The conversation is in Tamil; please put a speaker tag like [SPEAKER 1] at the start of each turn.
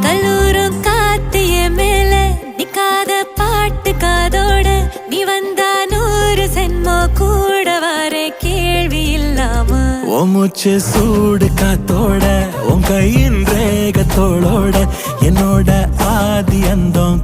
[SPEAKER 1] கல்லூரும் காத்திய மேல நிக்காத பாட்டு காதோட நீ வந்தா 100 சென்மோ கூட வர கேள்வி இல்லாம
[SPEAKER 2] மூச்சு சூடு காத்தோட உன் கையின் ரேகத்தோளோட என்னோட ஆதி அந்தம்